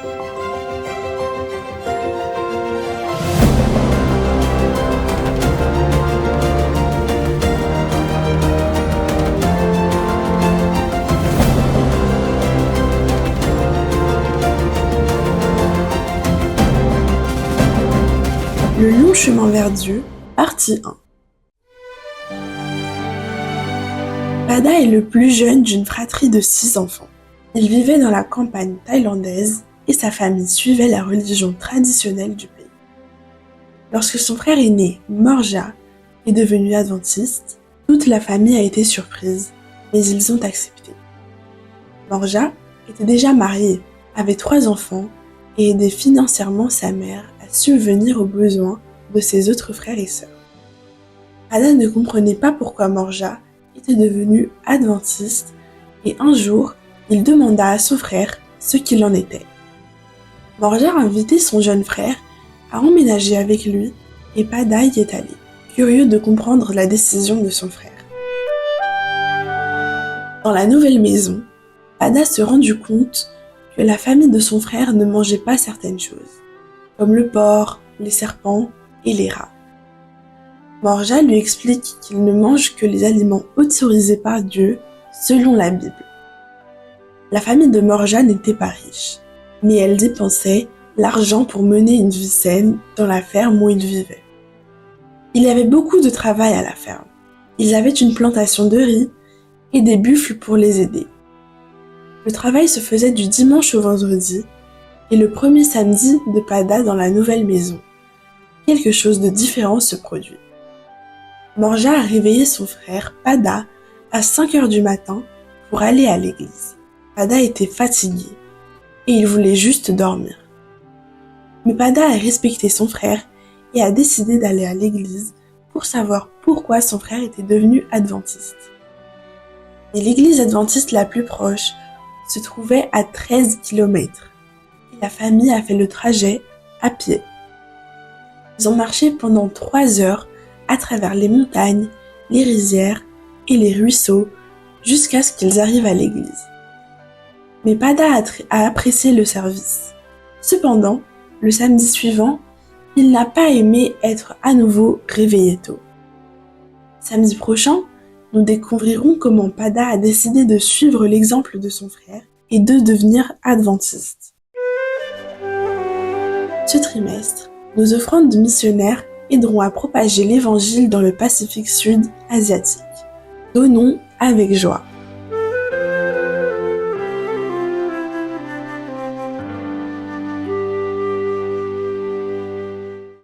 Le long chemin vers Dieu, partie 1. Pada est le plus jeune d'une fratrie de 6 enfants. Il vivait dans la campagne thaïlandaise et sa famille suivait la religion traditionnelle du pays. Lorsque son frère aîné, Morja, est devenu adventiste, toute la famille a été surprise, mais ils ont accepté. Morja était déjà marié, avait 3 enfants et aidait financièrement sa mère à subvenir aux besoins de ses autres frères et sœurs. Pada ne comprenait pas pourquoi Morja était devenu adventiste et un jour, il demanda à son frère ce qu'il en était. Morja a invité son jeune frère à emménager avec lui et Pada y est allé, curieux de comprendre la décision de son frère. Dans la nouvelle maison, Pada se rendit compte que la famille de son frère ne mangeait pas certaines choses, comme le porc, les serpents et les rats. Morja lui explique qu'il ne mange que les aliments autorisés par Dieu selon la Bible. La famille de Morja n'était pas riche, mais elle dépensait l'argent pour mener une vie saine dans la ferme où il vivait. Il y avait beaucoup de travail à la ferme. Ils avaient une plantation de riz et des buffles pour les aider. Le travail se faisait du dimanche au vendredi et le premier samedi de Pada dans la nouvelle maison. Quelque chose de différent se produit. Morja a réveillé son frère Pada à 5 heures du matin pour aller à l'église. Pada était fatigué et il voulait juste dormir. Mais Pada a respecté son frère et a décidé d'aller à l'église pour savoir pourquoi son frère était devenu adventiste. Et l'église adventiste la plus proche se trouvait à 13 km et la famille a fait le trajet à pied. Ils ont marché pendant 3 heures à travers les montagnes, les rizières et les ruisseaux jusqu'à ce qu'ils arrivent à l'église. Mais Pada a apprécié le service. Cependant, le samedi suivant, il n'a pas aimé être à nouveau réveillé tôt. Samedi prochain, nous découvrirons comment Pada a décidé de suivre l'exemple de son frère et de devenir adventiste. Ce trimestre, nos offrandes de missionnaires aideront à propager l'évangile dans le Pacifique Sud asiatique. Donnons avec joie.